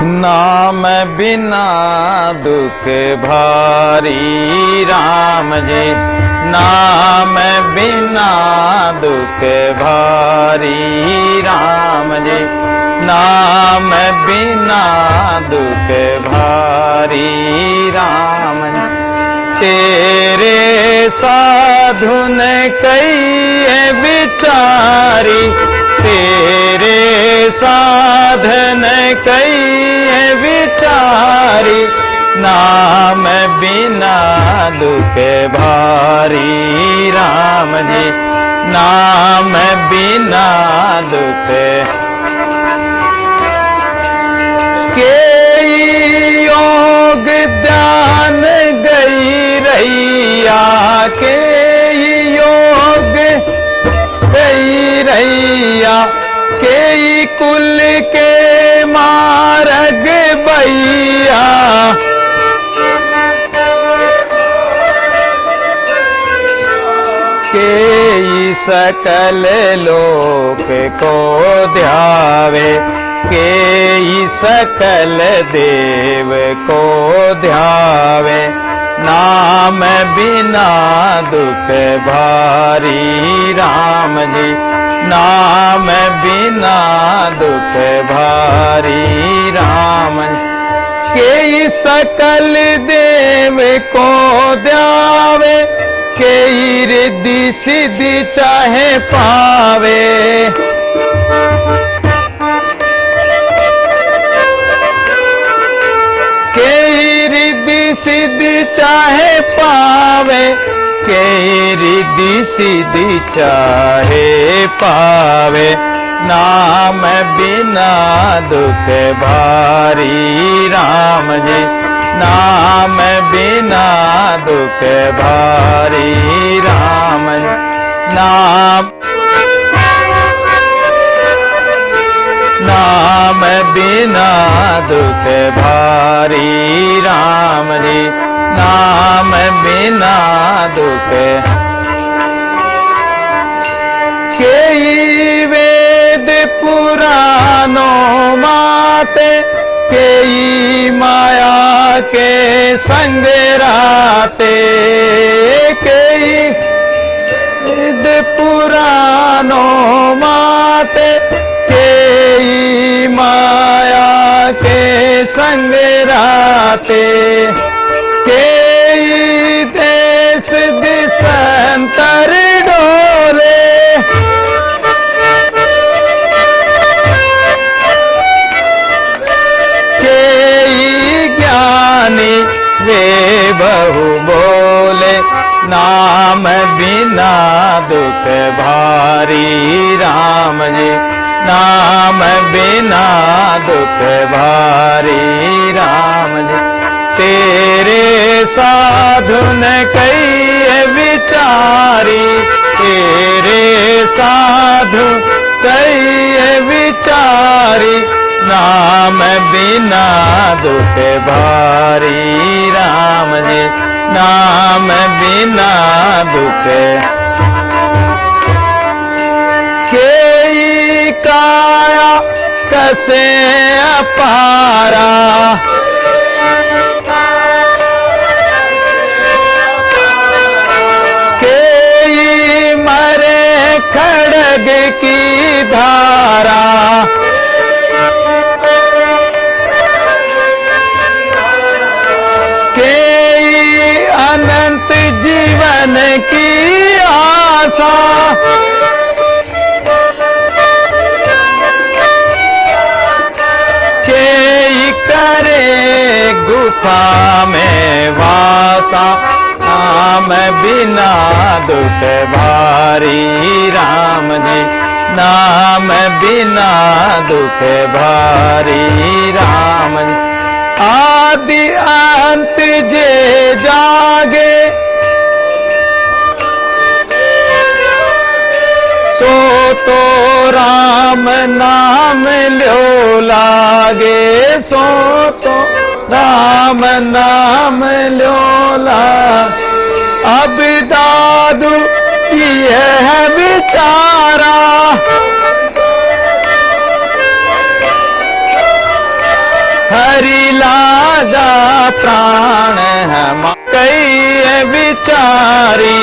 नाम बिना दुख भारी राम जी, नाम बिना दुख भारी राम जी, नाम बिना दुख भारी राम जी। तेरे साधु ने कई विचारी, तेरे साधन कई विचारी, नाम बिना दुख भारी राम जी, नाम बिना दुख। के योग ध्यान गई रैया, के योग गई रैया, के कुल के मार्ग बैया, के सकल लोक को ध्यावे, के सकल देव को ध्यावे, नाम बिना दुख भारी राम जी, नाम बिना दुख भारी राम जी। के सकल देव को ध्यावे, के रिद्धि सिद्धि चाहे पावे, के रिद्धि सिद्धि चाहे पावे, के रिद्धि सिद्धि चाहे पावे, नाम बिना दुख भारी राम जी, नाम बिना दुख भारी राम जी। नाम नाम बिना दुख भारी राम जी, नाम बिना दुख। के वेद पुराणों माते, के माया के संग राते, के वेद पुराणों माते, के माया के संग राते, के देश दिशांतर डोले, के ज्ञानी वे बहु बोले, नाम बिना दुख भारी राम जी, नाम बिना दुख भारी राम जी। तेरे साधु ने कई विचारी, तेरे साधु कई विचारी, नाम बिना दुख भारी राम जी, नाम बिना दुख। के काया कसे अपारा, के मरे खड़ग की धारा, के अनंत जीवन की आशा, करे गुफा में वासा, नाम बिना दुख भारी राम जी, नाम बिना दुख भारी राम जी। आदि अंत जे जागे, सो तो राम नाम ल्यो लागे, सो तो राम नाम ल्यो लागे। अब दादू यह विचारा, हरि लाजा प्राण हम कई विचारी।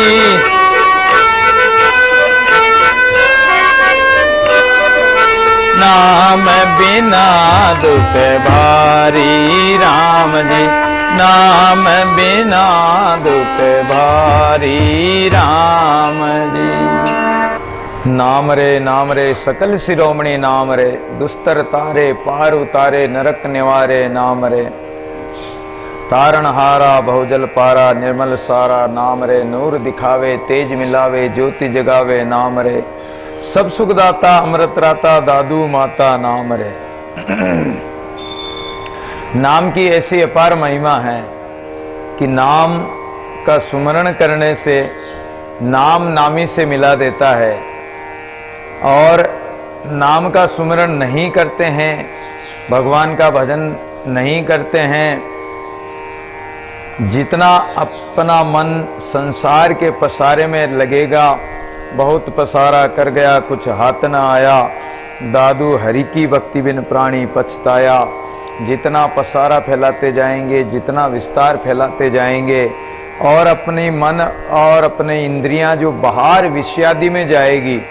नाम बिना दुख भारी राम जी, नाम बिना दुख भारी राम जी। नाम रे सकल शिरोमणि नाम रे, दुस्तर तारे पार उतारे नरक निवारे नाम रे। तारण हारा बहुजल पारा निर्मल सारा नाम रे। नूर दिखावे तेज मिलावे ज्योति जगावे नाम रे। सब सुखदाता अमृत राता दादू माता नाम रे। नाम की ऐसी अपार महिमा है कि नाम का सुमरण करने से नाम नामी से मिला देता है, और नाम का सुमरण नहीं करते हैं, भगवान का भजन नहीं करते हैं, जितना अपना मन संसार के पसारे में लगेगा, बहुत पसारा कर गया कुछ हाथ न आया, दादू हरि की भक्ति बिन प्राणी पछताया। जितना पसारा फैलाते जाएंगे, जितना विस्तार फैलाते जाएंगे, और अपनी मन और अपने इंद्रियां जो बाहर विषयादि में जाएगी,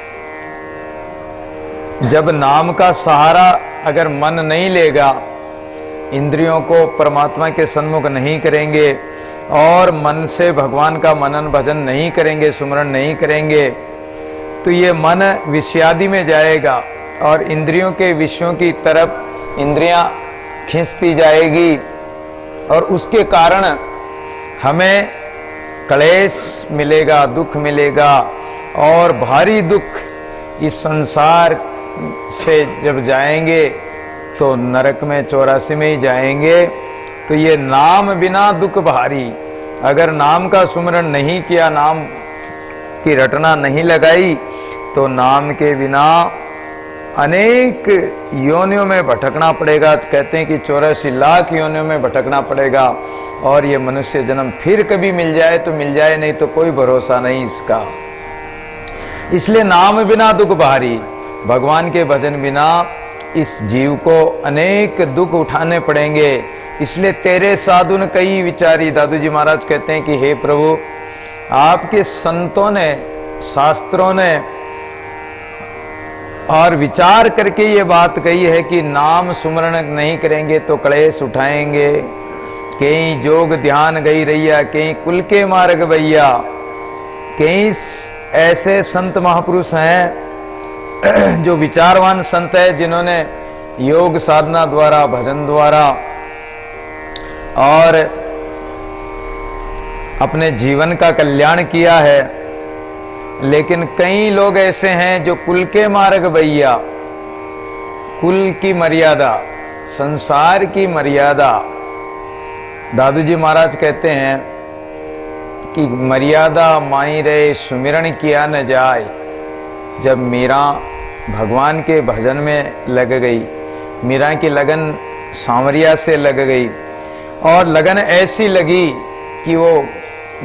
जब नाम का सहारा अगर मन नहीं लेगा, इंद्रियों को परमात्मा के सन्मुख नहीं करेंगे, और मन से भगवान का मनन भजन नहीं करेंगे, सुमरण नहीं करेंगे, तो ये मन विषयादि में जाएगा और इंद्रियों के विषयों की तरफ इंद्रियां खींचती जाएगी, और उसके कारण हमें क्लेश मिलेगा, दुख मिलेगा, और भारी दुख इस संसार से जब जाएंगे तो नरक में 84 में ही जाएंगे। तो ये नाम बिना दुख भारी, अगर नाम का सुमरण नहीं किया, नाम की रटना नहीं लगाई, तो नाम के बिना अनेक योनियों में भटकना पड़ेगा। कहते हैं कि 84 लाख योनियों में भटकना पड़ेगा, और ये मनुष्य जन्म फिर कभी मिल जाए तो मिल जाए, नहीं तो कोई भरोसा नहीं इसका। इसलिए नाम बिना दुख भारी, भगवान के भजन बिना इस जीव को अनेक दुख उठाने पड़ेंगे। इसलिए तेरे साधुन कई विचारी, दादू जी महाराज कहते हैं कि हे प्रभु, आपके संतों ने, शास्त्रों ने और विचार करके ये बात कही है कि नाम सुमरण नहीं करेंगे तो क्लेश उठाएंगे। कहीं जोग ध्यान गई रैया, कहीं कुल के मार्ग भैया। कई ऐसे संत महापुरुष हैं जो विचारवान संत है, जिन्होंने योग साधना द्वारा, भजन द्वारा और अपने जीवन का कल्याण किया है। लेकिन कई लोग ऐसे हैं जो कुल के मार्ग भैया, कुल की मर्यादा, संसार की मर्यादा। दादू जी महाराज कहते हैं कि मर्यादा माई रे सुमिरन किया न जाए। जब मीरा भगवान के भजन में लग गई, मीरा की लगन सांवरिया से लग गई, और लगन ऐसी लगी कि वो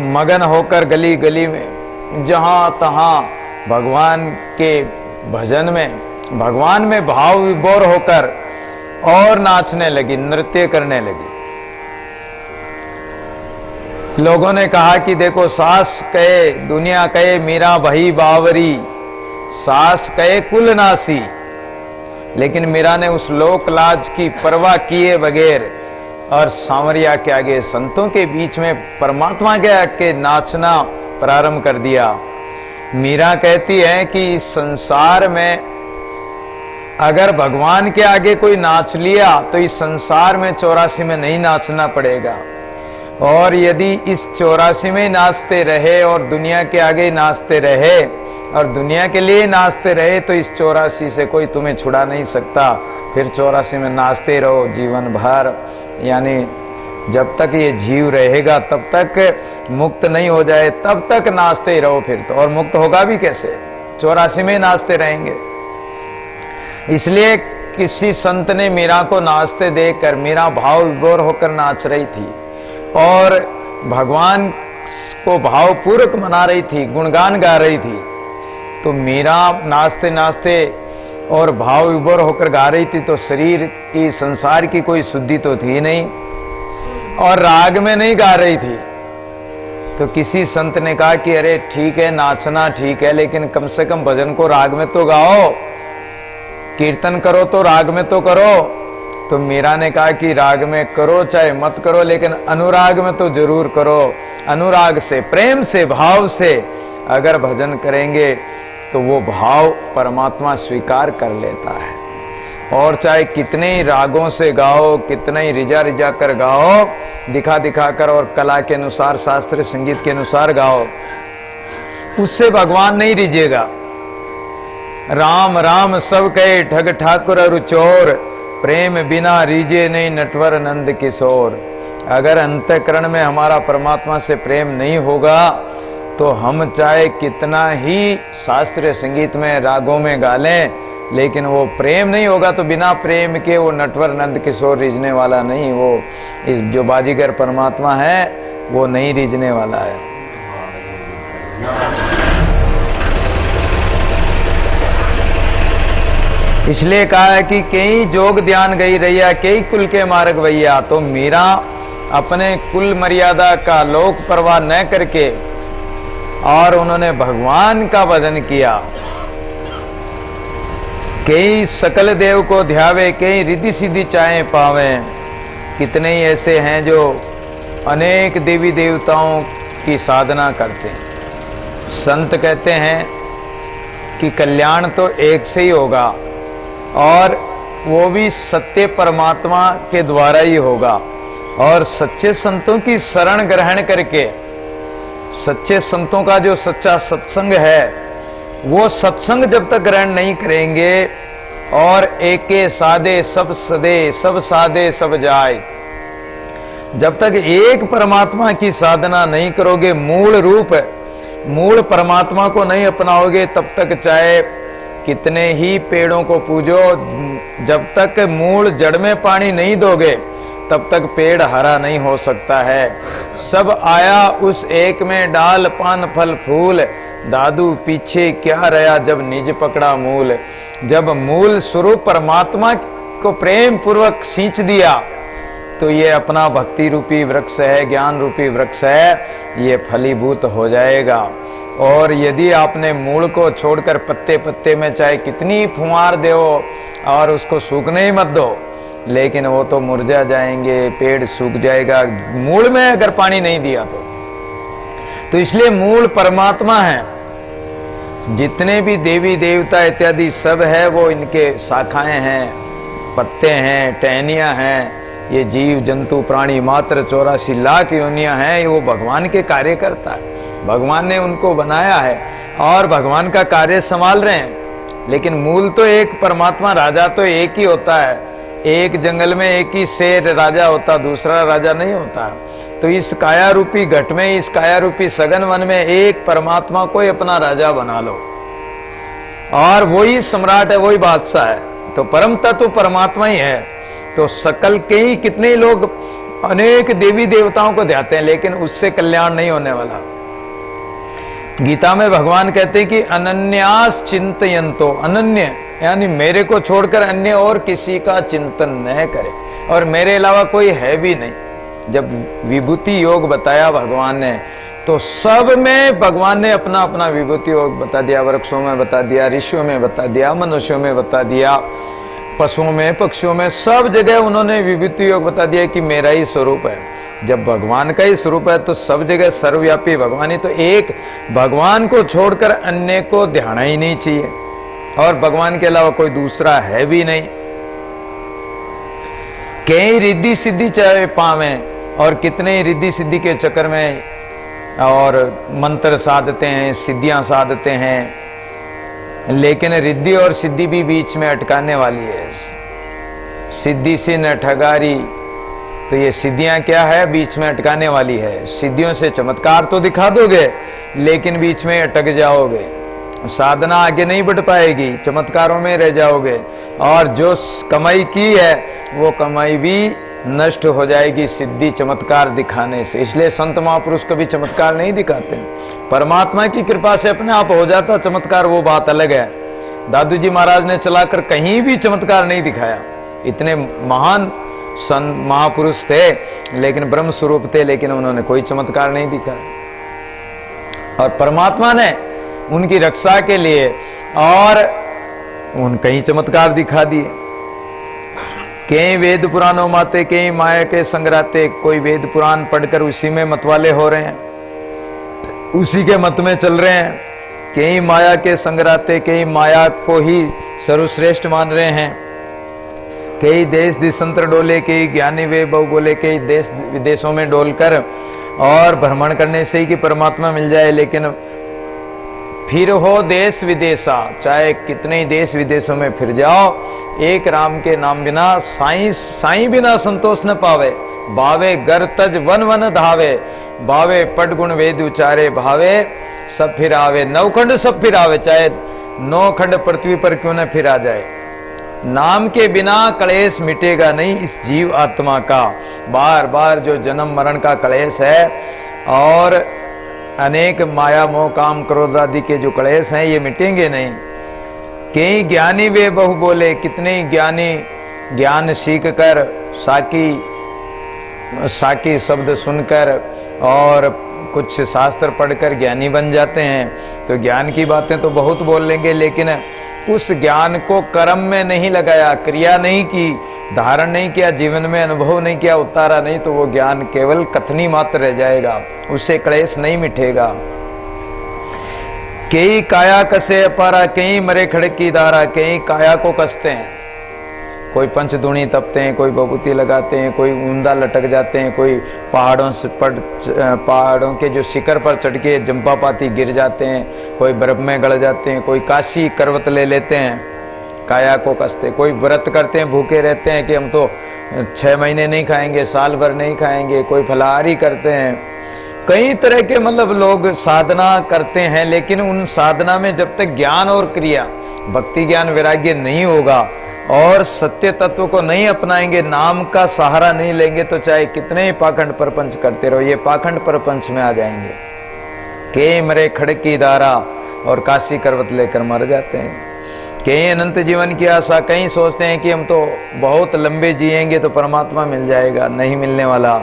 मगन होकर गली गली में जहां तहां भगवान के भजन में, भगवान में भाव विभोर होकर और नाचने लगी, नृत्य करने लगी। लोगों ने कहा कि देखो, सास कहे दुनिया कहे मीरा भई बावरी, सास कहे कुल नासी, लेकिन मीरा ने उस लोक लाज की परवाह किए बगैर और सांवरिया के आगे, संतों के बीच में परमात्मा के आगे नाचना प्रारंभ कर दिया। मीरा कहती है कि इस संसार में अगर भगवान के आगे कोई नाच लिया तो इस संसार में 84 में नहीं नाचना पड़ेगा, और यदि इस 84 में नाचते रहे और दुनिया के आगे नाचते रहे और दुनिया के लिए नाचते रहे, तो इस 84 से कोई तुम्हें छुड़ा नहीं सकता। फिर 84 में नाचते रहो जीवन भर, यानी जब तक ये जीव रहेगा तब तक मुक्त नहीं हो जाए तब तक नाचते ही रहो फिर तो। और मुक्त होगा भी कैसे, 84 में नाचते रहेंगे। इसलिए किसी संत ने मीरा को नाचते देखकर, मीरा भाव विभोर होकर नाच रही थी और भगवान को भावपूर्वक मना रही थी, गुणगान गा रही थी, तो मीरा नाचते नाचते और भाव विभोर होकर गा रही थी, तो शरीर की, संसार की कोई शुद्धि तो थी नहीं, और राग में नहीं गा रही थी। तो किसी संत ने कहा कि अरे ठीक है, नाचना ठीक है, लेकिन कम से कम भजन को राग में तो गाओ, कीर्तन करो तो राग में तो करो। तो मीरा ने कहा कि राग में करो चाहे मत करो, लेकिन अनुराग में तो जरूर करो। अनुराग से, प्रेम से, भाव से अगर भजन करेंगे तो वो भाव परमात्मा स्वीकार कर लेता है। और चाहे कितने ही रागों से गाओ, कितने ही रिझा रिझा कर गाओ, दिखा दिखा कर और कला के अनुसार, शास्त्रीय संगीत के अनुसार गाओ, उससे भगवान नहीं रिझेगा। राम राम सब कहे ठग ठाकुर अरु चोर, प्रेम बिना रीजे नहीं नटवर नंद किशोर। अगर अंतःकरण में हमारा परमात्मा से प्रेम नहीं होगा तो हम चाहे कितना ही शास्त्रीय संगीत में, रागों में गा लें, लेकिन वो प्रेम नहीं होगा तो बिना प्रेम के वो नटवर नंद किशोर रिझने वाला नहीं। वो इस जो बाजीगर परमात्मा है वो नहीं रिझने वाला है। इसलिए कहा है कि कई जोग ध्यान गई रैया, कई कुल के मार्ग वैया। तो मीरा अपने कुल मर्यादा का लोक परवाह न करके और उन्होंने भगवान का भजन किया। कई सकल देव को ध्यावे, कई रिद्धि सिद्धि चाहे पावे। कितने ही ऐसे हैं जो अनेक देवी देवताओं की साधना करते हैं। संत कहते हैं कि कल्याण तो एक से ही होगा, और वो भी सत्य परमात्मा के द्वारा ही होगा। और सच्चे संतों की शरण ग्रहण करके, सच्चे संतों का जो सच्चा सत्संग है, वो सत्संग जब तक ग्रहण नहीं करेंगे, और एके साधे सब सदे, सब साधे सब जाए, जब तक एक परमात्मा की साधना नहीं करोगे, मूल रूप, मूल परमात्मा को नहीं अपनाओगे, तब तक चाहे कितने ही पेड़ों को पूजो, जब तक मूल जड़ में पानी नहीं दोगे तब तक पेड़ हरा नहीं हो सकता है। सब आया उस एक में, डाल पान फल फूल, दादू पीछे क्या रहा जब निज पकड़ा मूल। जब मूल स्वरूप परमात्मा को प्रेम पूर्वक सींच दिया तो ये अपना भक्ति रूपी वृक्ष है, ज्ञान रूपी वृक्ष है, ये फलीभूत हो जाएगा। और यदि आपने मूल को छोड़कर पत्ते पत्ते में चाहे कितनी फुहार दो और उसको सूखने ही मत दो, लेकिन वो तो मुरझा जाएंगे, पेड़ सूख जाएगा, मूल में अगर पानी नहीं दिया तो इसलिए मूल परमात्मा है। जितने भी देवी देवता इत्यादि सब है वो इनके शाखाएं हैं, पत्ते हैं, टहनियां हैं। ये जीव जंतु प्राणी मात्र 84 लाख योनियां हैं, वो भगवान के कार्य करता है। भगवान ने उनको बनाया है और भगवान का कार्य संभाल रहे हैं। लेकिन मूल तो एक परमात्मा, राजा तो एक ही होता है। एक जंगल में एक ही शेर राजा होता, दूसरा राजा नहीं होता। तो इस काया रूपी घट में, इस काया रूपी सघन वन में एक परमात्मा को ही अपना राजा बना लो, और वही सम्राट है, वही बादशाह है। तो परम तत्व परमात्मा ही है। तो सकल के ही कितने लोग अनेक देवी देवताओं को ध्याते हैं, लेकिन उससे कल्याण नहीं होने वाला। गीता में भगवान कहते हैं कि अनन्यास चिंतयन्तो, अनन्य यानी मेरे को छोड़कर अन्य और किसी का चिंतन न करे, और मेरे अलावा कोई है भी नहीं। जब विभूति योग बताया भगवान ने, तो सब में भगवान ने अपना अपना विभूति योग बता दिया। वृक्षों में बता दिया, ऋषियों में बता दिया, मनुष्यों में बता दिया, पशुओं में, पक्षियों में, सब जगह उन्होंने विभूति योग बता दिया कि मेरा ही स्वरूप है। जब भगवान का ही स्वरूप है तो सब जगह सर्वव्यापी भगवान ही। तो एक भगवान को छोड़कर अन्य को ध्यान ही नहीं चाहिए, और भगवान के अलावा कोई दूसरा है भी नहीं। कई रिद्धि सिद्धि चाहे पावे, और कितने ही रिद्धि सिद्धि के चक्कर में और मंत्र साधते हैं, सिद्धियां साधते हैं, लेकिन रिद्धि और सिद्धि भी बीच में अटकाने वाली है। सिद्धि से न ठगारी, तो ये सिद्धियां क्या है, बीच में अटकाने वाली है। सिद्धियों से चमत्कार तो दिखा दोगे, लेकिन बीच में अटक जाओगे, साधना आगे नहीं बढ़ पाएगी, चमत्कारों में रह जाओगे, और जो कमाई की है वो कमाई भी नष्ट हो जाएगी सिद्धि चमत्कार दिखाने से। इसलिए संत महापुरुष कभी चमत्कार नहीं दिखाते। परमात्मा की कृपा से अपने आप हो जाता चमत्कार, वो बात अलग है। दादू जी महाराज ने चलाकर कहीं भी चमत्कार नहीं दिखाया। इतने महान महापुरुष थे, लेकिन ब्रह्म स्वरूप थे, लेकिन उन्होंने कोई चमत्कार नहीं दिखाया। और परमात्मा ने उनकी रक्षा के लिए और उन कई चमत्कार दिखा दिए। कई वेद पुराणों माते, कई माया के संग्राते, कोई वेद पुराण पढ़कर उसी में मतवाले हो रहे हैं, उसी के मत में चल रहे हैं। कई माया के संग्राते, कई माया को ही सर्वश्रेष्ठ मान रहे हैं। कई देश दिशंतर डोले, कई ज्ञानी वे बहु बोले, कई देश विदेशों में डोलकर और भ्रमण करने से ही कि परमात्मा मिल जाए। लेकिन फिर हो देश विदेशा, चाहे कितने ही देश विदेशों में फिर जाओ, एक राम के नाम बिना साईं बिना संतोष न पावे। भावे गर तज वन वन धावे, भावे पट गुण वेद उचारे, भावे सब फिर आवे। नवखंड सब फिर आवे, चाहे 9 खंड पृथ्वी पर क्यों न फिर आ जाए। नाम के बिना कलेश मिटेगा नहीं इस जीव आत्मा का। बार बार जो जन्म मरण का कलेश है और अनेक माया मोह काम क्रोध आदि के जो कलेश हैं, ये मिटेंगे नहीं। कई ज्ञानी वे बहु बोले, कितने ज्ञानी ज्ञान सीख कर साकी शब्द सुनकर और कुछ शास्त्र पढ़कर ज्ञानी बन जाते हैं। तो ज्ञान की बातें तो बहुत बोल लेंगे, लेकिन उस ज्ञान को कर्म में नहीं लगाया, क्रिया नहीं की, धारण नहीं किया, जीवन में अनुभव नहीं किया, उतारा नहीं, तो वो ज्ञान केवल कथनी मात्र रह जाएगा, उससे क्लेश नहीं मिटेगा। कई काया कसे अपारा, कई मरे खड़क की धारा, कई काया को कसते हैं। कोई पंचधुनी तपते हैं, कोई बबूती लगाते हैं, कोई ऊंदा लटक जाते हैं, कोई पहाड़ों के जो शिखर पर चढ़ के जंपापाती गिर जाते हैं, कोई बर्फ में गड़ जाते हैं, कोई काशी करवत ले लेते हैं, काया को कसते। कोई व्रत करते हैं, भूखे रहते हैं कि हम तो 6 महीने नहीं खाएंगे, साल भर नहीं खाएंगे, कोई फलाहारी करते हैं। कई तरह के मतलब लोग साधना करते हैं, लेकिन उन साधना में जब तक ज्ञान और क्रिया, भक्ति ज्ञान वैराग्य नहीं होगा और सत्य तत्व को नहीं अपनाएंगे, नाम का सहारा नहीं लेंगे, तो चाहे कितने ही पाखंड परपंच करते रहो, ये पाखंड परपंच में आ जाएंगे। के मरे खड़क की धारा और काशी करवत लेकर मर जाते हैं। कई अनंत जीवन की आशा, कई सोचते हैं कि हम तो बहुत लंबे जिएंगे तो परमात्मा मिल जाएगा, नहीं मिलने वाला।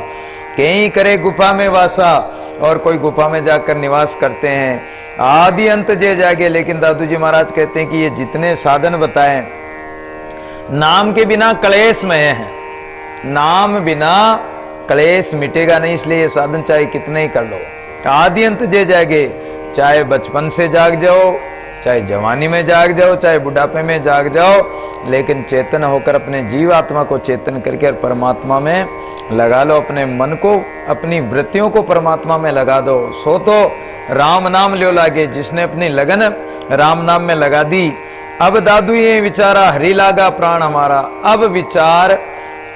कई करे गुफा में वासा और कोई गुफा में जाकर निवास करते हैं। आदि अंत जे जागे, लेकिन दादू जी महाराज कहते हैं कि ये जितने साधन बताएं नाम के बिना क्लेशमय है, नाम बिना क्लेश मिटेगा नहीं, इसलिए ये साधन चाहे कितने ही कर लो। आदि अंत जे जागे, चाहे बचपन से जाग जाओ, चाहे जवानी में जाग जाओ, चाहे बुढ़ापे में जाग जाओ, लेकिन चेतन होकर अपने जीव आत्मा को चेतन करके और परमात्मा में लगा लो। अपने मन को, अपनी वृत्तियों को परमात्मा में लगा दो। सो तो राम नाम ल्यो लागे, जिसने अपनी लगन राम नाम में लगा दी। अब दादू ये विचारा, हरि लागा प्राण हमारा। अब विचार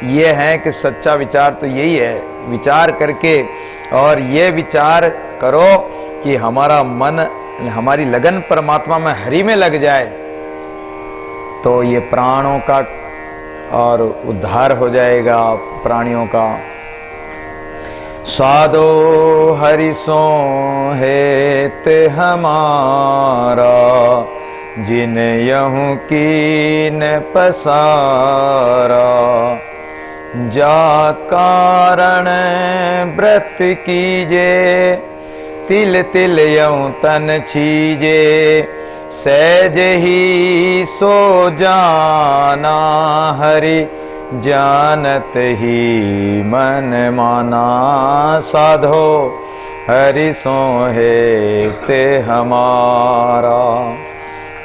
ये है कि सच्चा विचार तो यही है, विचार करके और ये विचार करो कि हमारा मन, हमारी लगन परमात्मा में, हरि में लग जाए, तो ये प्राणों का और उद्धार हो जाएगा प्राणियों का। साधो हरि सो हेत हमारा, जिन यहूं कीन पसारा। जा कारण व्रत कीजे, तिल तिल यऊं तन छीजे। सहज ही सो जाना, हरि जानत ही मन माना। साधो हरि सो हेत हमारा,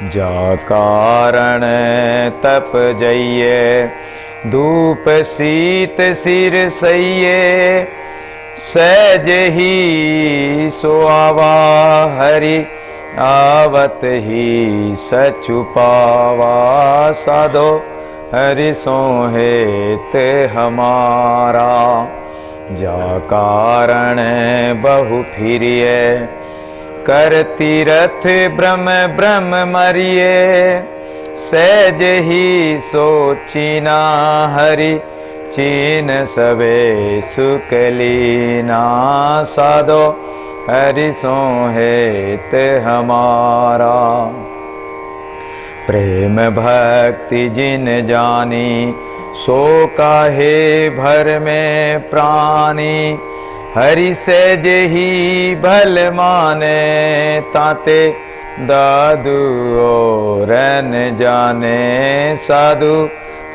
जा कारण तप जइये। धूप शीत सिर सइये, सहज ही सो आवा। हरि आवत ही सचु पावा। साधो हरि सो हेत हमारा, जा कारण बहु फिरिये। कर तीरथ ब्रह्म ब्रह्म मरिये। सहज ही सोचीना, हरि चीन सबे सुख लीना। साधो हरि सो हेत हमारा, प्रेम भक्ति जिन जानी सो काहे भर में प्राणी, हरि से जेही भल माने ताते दादू और न जाने, साधु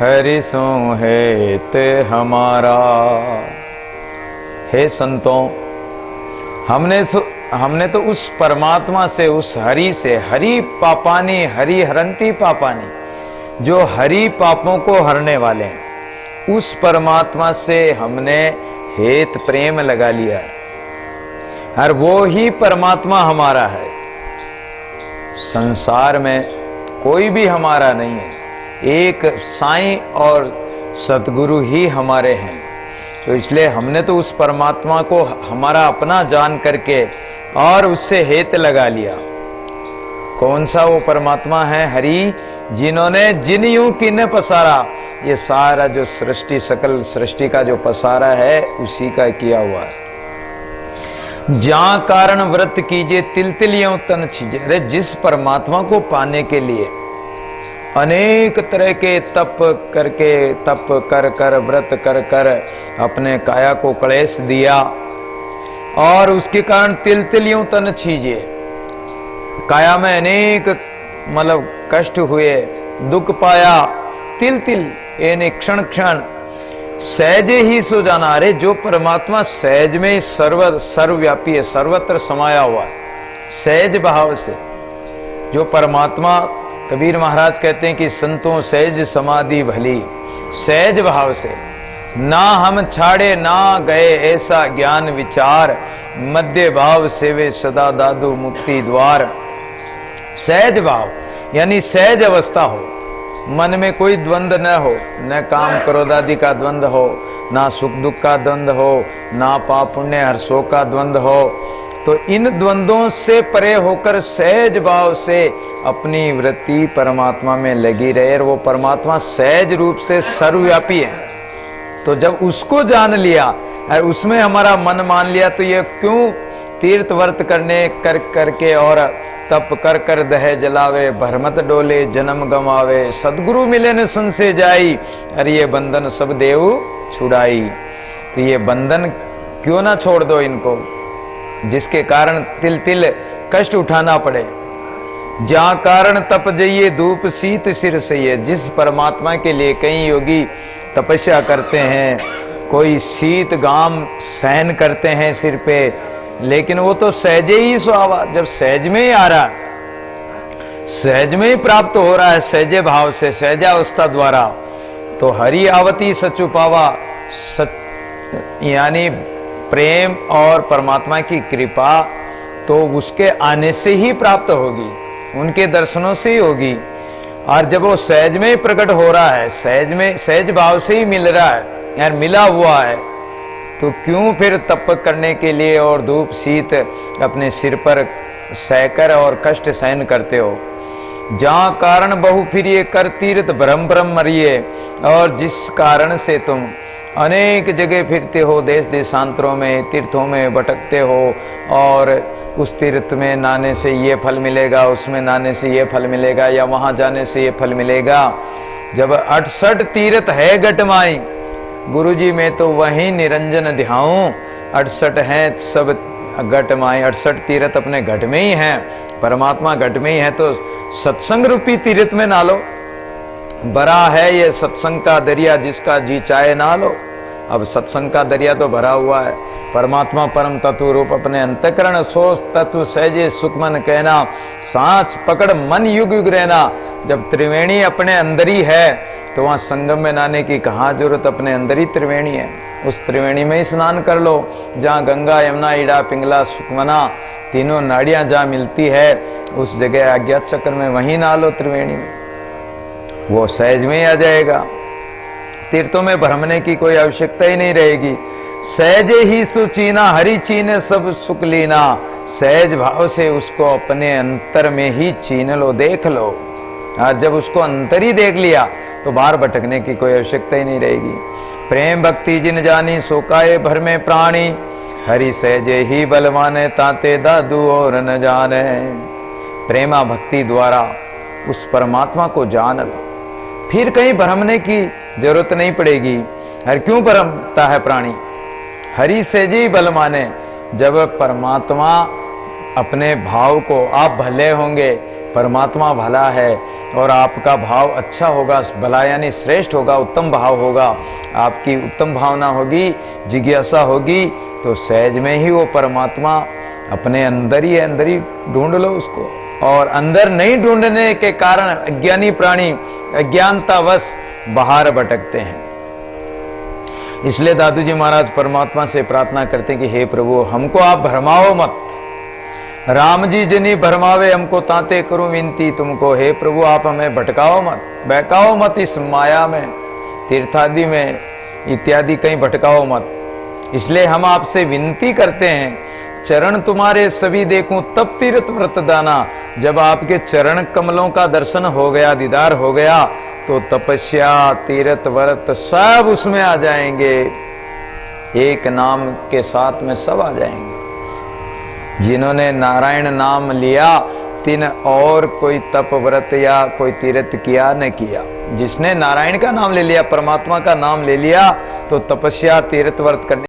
हरि सो हेत हमारा। हे संतों, हमने तो उस परमात्मा से, उस हरि से, हरि पापानी हरि हरंती पापानी, जो हरि पापों को हरने वाले हैं, उस परमात्मा से हमने हेत प्रेम लगा लिया है और वो ही परमात्मा हमारा है। संसार में कोई भी हमारा नहीं है, एक साईं और सतगुरु ही हमारे हैं। तो इसलिए हमने तो उस परमात्मा को हमारा अपना जान करके और उससे हेत लगा लिया। कौन सा वो परमात्मा है? हरि, जिन्होंने जिन यूं किन्ने पसारा, ये सारा जो सृष्टि, सकल सृष्टि का जो पसारा है उसी का किया हुआ है। जहां कारण व्रत कीजिए तिल तिल यूं तन छीजे। अरे जिस परमात्मा को पाने के लिए अनेक तरह के तप करके, तप कर कर, व्रत कर कर अपने काया को क्लेश दिया और उसके कारण तिल तिल यूं तन छीजे। काया में अनेक मतलब कष्ट हुए, दुख पाया, तिल तिल यानी क्षण क्षण सहजे ही सो जाना। अरे जो परमात्मा सहज में सर्वव्यापी है, सर्वत्र समाया हुआ है, सहज भाव से जो परमात्मा, कबीर महाराज कहते हैं कि संतों सहज समाधि भली, सहज भाव से ना हम छाड़े ना गए ऐसा ज्ञान विचार, मध्य भाव से वे सदा दादू मुक्ति द्वार। सहज भाव यानी सहज अवस्था हो, मन में कोई द्वंद्व न हो, न काम क्रोध आदि का द्वंद्व हो, ना सुख दुख का द्वंद्व हो, ना पाप पुण्य हर्षों का द्वंद्व हो। तो इन द्वंद्वों से परे होकर सहज भाव से अपनी वृत्ति परमात्मा में लगी रहे। और वो परमात्मा सहज रूप से सर्वव्यापी है। तो जब उसको जान लिया और उसमें हमारा मन मान लिया, तो ये क्यों तीर्थ व्रत करके और तप कर कर दह जलावे, भरमत डोले जन्म गमावे, सदगुरु मिले न संसे जाई, अरे ये बंधन सब देव छुड़ाई। तो ये बंधन क्यों ना छोड़ दो इनको, जिसके कारण तिल तिल कष्ट उठाना पड़े। जहां कारण तप जइए धूप शीत सिर सहिए। जिस परमात्मा के लिए कई योगी तपस्या करते हैं, कोई शीत घाम सहन करते हैं सिर पे, लेकिन वो तो सहजे ही सुहावा, जब सहज में ही आ रहा, सहज में ही प्राप्त हो रहा है, सहजे भाव से, सहजावस्था द्वारा। तो हरि आवती सचु पावा, यानी प्रेम और परमात्मा की कृपा तो उसके आने से ही प्राप्त होगी, उनके दर्शनों से ही होगी। और जब वो सहज में ही प्रकट हो रहा है, सहज में, सहज भाव से ही मिल रहा है यार, मिला हुआ है, तो क्यों फिर तप करने के लिए और धूप शीत अपने सिर पर सहकर और कष्ट सहन करते हो। जहां कारण बहु फिरिए कर तीर्थ भ्रम भ्रम मरिए। और जिस कारण से तुम अनेक जगह फिरते हो, देश देशांतरों में, तीर्थों में भटकते हो, और उस तीर्थ में नहाने से ये फल मिलेगा, उसमें नहाने से ये फल मिलेगा, या वहां जाने से ये फल मिलेगा। जब 68 तीर्थ है घटमाई, गुरुजी में तो वहीं निरंजन ध्याऊं, 68 हैं सब घटमाई, 68 तीर्थ अपने घट में ही हैं, परमात्मा घट में ही है। तो सत्संग रूपी तीर्थ में ना लो, भरा है ये सत्संग का दरिया, जिसका जी चाहे ना लो। अब सत्संग का दरिया तो भरा हुआ है, परमात्मा परम तत्व रूप अपने अंतकरण सोच तत्व सहजे सुख मन कहना, सांच पकड़ मन युग युग रहना। जब त्रिवेणी अपने अंदर ही है तो वहां संगम में नहाने की कहां जरूरत, अपने अंदर ही त्रिवेणी है, उस त्रिवेणी में ही स्नान कर लो। जहां गंगा यमुना ईड़ा पिंगला सुखमना तीनों नाड़ियां जहां मिलती है, उस जगह अज्ञात चक्र में वहीं नहा लो त्रिवेणी में, वो सहज में ही आ जाएगा। तीर्थों में भ्रमने की कोई आवश्यकता ही नहीं रहेगी। सहजे ही सुचीना हरि चीने सब सुख लीना। सहज भाव से उसको अपने अंतर में ही चीन लो, देख लो। और जब उसको अंतर ही देख लिया तो बाहर भटकने की कोई आवश्यकता ही नहीं रहेगी। प्रेम भक्ति जिन जानी सोकाए भर में प्राणी, हरि सहजे ही बलवाने ताते दादू और न जाने। प्रेमा भक्ति द्वारा उस परमात्मा को जान लो, फिर कहीं भ्रमने की जरूरत नहीं पड़ेगी। हर क्यों भ्रमता है प्राणी? हरि से जी बल माने। जब परमात्मा अपने भाव को, आप भले होंगे, परमात्मा भला है और आपका भाव अच्छा होगा, भला यानी श्रेष्ठ होगा, उत्तम भाव होगा, आपकी उत्तम भावना होगी, जिज्ञासा होगी, तो सहज में ही वो परमात्मा अपने अंदर ही ढूंढ लो उसको। और अंदर नहीं ढूंढने के कारण अज्ञानी प्राणी अज्ञानतावश बाहर भटकते हैं। इसलिए दादू जी महाराज परमात्मा से प्रार्थना करते हैं कि हे प्रभु, हमको आप भरमाओ मत। राम जी जिनी भरमावे हमको ताते करूं विनती तुमको। हे प्रभु, आप हमें भटकाओ मत, बहकाओ मत, इस माया में, तीर्थादि में इत्यादि कहीं भटकाओ मत। इसलिए हम आपसे विनती करते हैं, चरण तुम्हारे सभी देखूं तब तीर्थ व्रत दाना। जब आपके चरण कमलों का दर्शन हो गया, दीदार हो गया, तो तपस्या, तीर्थ व्रत सब उसमें आ जाएंगे। एक नाम के साथ में सब आ जाएंगे। जिन्होंने नारायण नाम लिया, तिन और कोई तप व्रत या कोई तीर्थ किया न किया। जिसने नारायण का नाम ले लिया, परमात्मा का नाम ले लिया, तो तपस्या, तीर्थ व्रत करने